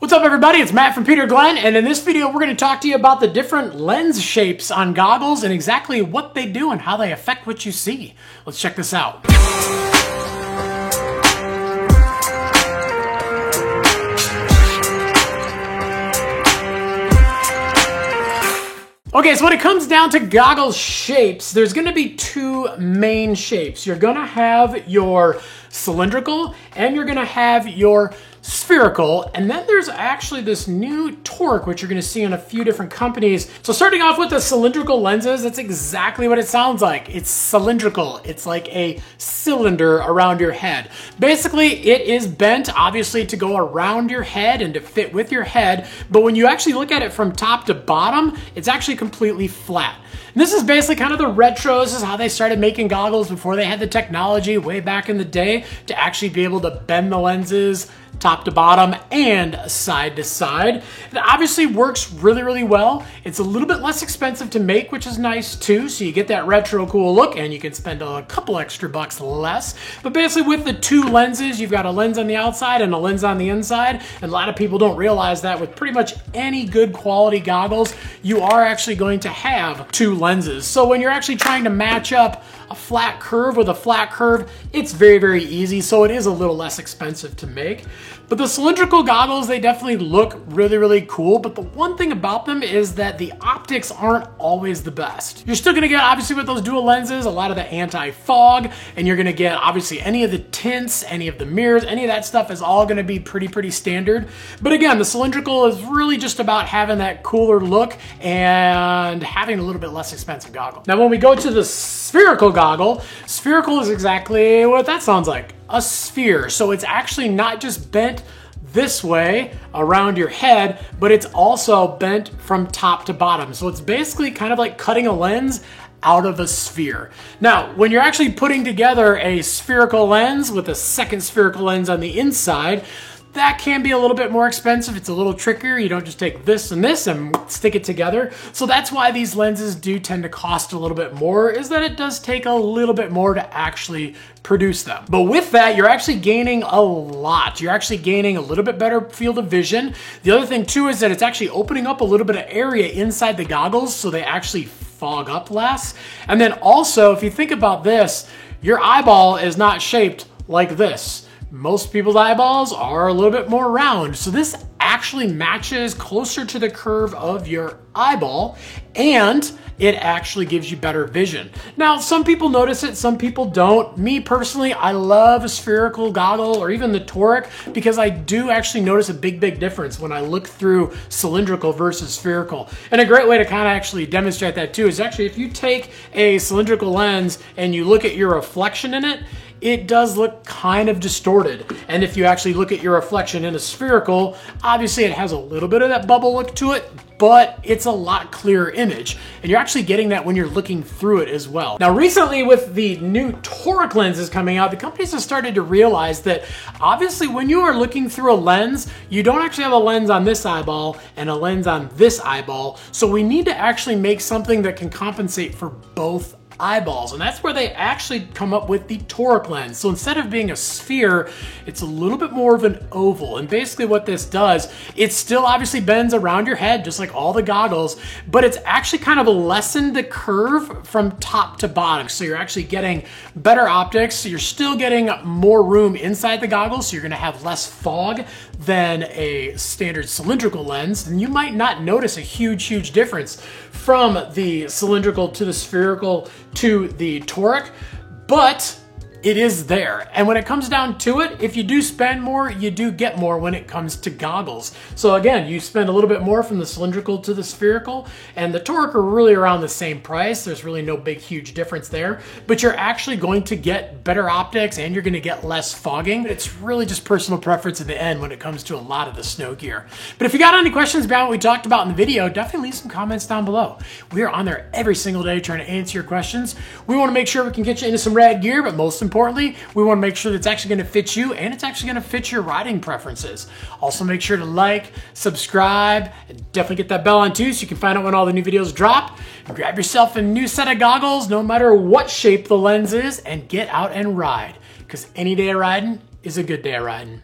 What's up everybody, it's Matt from Peter Glenn, and in this video we're going to talk to you about the different lens shapes on goggles and exactly what they do and how they affect what you see. Let's check this out. Okay, so when it comes down to goggle shapes, there's going to be two main shapes. You're going to have your cylindrical and you're going to have your spherical, and then there's actually this new toric, which you're going to see in a few different companies. So starting off with the cylindrical lenses, that's exactly what it sounds like. It's cylindrical. It's like a cylinder around your head. Basically, it is bent, obviously, to go around your head and to fit with your head, but when you actually look at it from top to bottom, it's actually completely flat. And this is basically kind of the retro. This is how they started making goggles before they had the technology way back in the day to actually be able to bend the lenses top to bottom and side to side. It obviously works really, really well. It's a little bit less expensive to make, which is nice too. So you get that retro cool look and you can spend a couple extra bucks less. But basically with the two lenses, you've got a lens on the outside and a lens on the inside. And a lot of people don't realize that with pretty much any good quality goggles, you are actually going to have two lenses. So when you're actually trying to match up a flat curve with a flat curve, it's very, very easy. So it is a little less expensive to make. But the cylindrical goggles, they definitely look really, really cool. But the one thing about them is that the optics aren't always the best. You're still gonna get, obviously with those dual lenses, a lot of the anti-fog, and you're gonna get obviously any of the tints, any of the mirrors, any of that stuff is all gonna be pretty standard. But again, the cylindrical is really just about having that cooler look and having a little bit less expensive goggle. Now, when we go to the spherical goggle, spherical is exactly what that sounds like. A sphere. So it's actually not just bent this way around your head, but it's also bent from top to bottom. So it's basically kind of like cutting a lens out of a sphere. Now, when you're actually putting together a spherical lens with a second spherical lens on the inside, that can be a little bit more expensive. It's a little trickier. You don't just take this and this and stick it together. So that's why these lenses do tend to cost a little bit more, is that it does take a little bit more to actually produce them. But with that, you're actually gaining a lot. You're actually gaining a little bit better field of vision. The other thing too is that it's actually opening up a little bit of area inside the goggles so they actually fog up less. And then also, if you think about this, your eyeball is not shaped like this. Most people's eyeballs are a little bit more round. So this actually matches closer to the curve of your eyeball and it actually gives you better vision. Now, some people notice it, some people don't. Me personally, I love a spherical goggle or even the toric because I do actually notice a big difference when I look through cylindrical versus spherical. And a great way to kind of actually demonstrate that too is actually if you take a cylindrical lens and you look at your reflection in it, it does look kind of distorted. And if you actually look at your reflection in a spherical, obviously it has a little bit of that bubble look to it, but it's a lot clearer image. And you're actually getting that when you're looking through it as well. Now, recently with the new toric lenses coming out, the companies have started to realize that obviously when you are looking through a lens, you don't actually have a lens on this eyeball and a lens on this eyeball. So we need to actually make something that can compensate for both eyeballs, and that's where they actually come up with the toric lens. So instead of being a sphere, it's a little bit more of an oval. And basically what this does, it still obviously bends around your head just like all the goggles, but it's actually kind of lessened the curve from top to bottom. So you're actually getting better optics. So you're still getting more room inside the goggles, so you're gonna have less fog than a standard cylindrical lens. And you might not notice a huge difference from the cylindrical to the spherical to the toric, but it is there. And when it comes down to it, if you do spend more, you do get more when it comes to goggles. So again, you spend a little bit more from the cylindrical to the spherical, and the toric are really around the same price. There's really no big, huge difference there, but you're actually going to get better optics and you're gonna get less fogging. It's really just personal preference in the end when it comes to a lot of the snow gear. But if you got any questions about what we talked about in the video, definitely leave some comments down below. We are on there every single day trying to answer your questions. We wanna make sure we can get you into some rad gear, but most importantly, we want to make sure that it's actually going to fit you and it's actually going to fit your riding preferences. Also, make sure to like, subscribe, and definitely get that bell on too so you can find out when all the new videos drop. And grab yourself a new set of goggles, no matter what shape the lens is, and get out and ride. Because any day of riding is a good day of riding.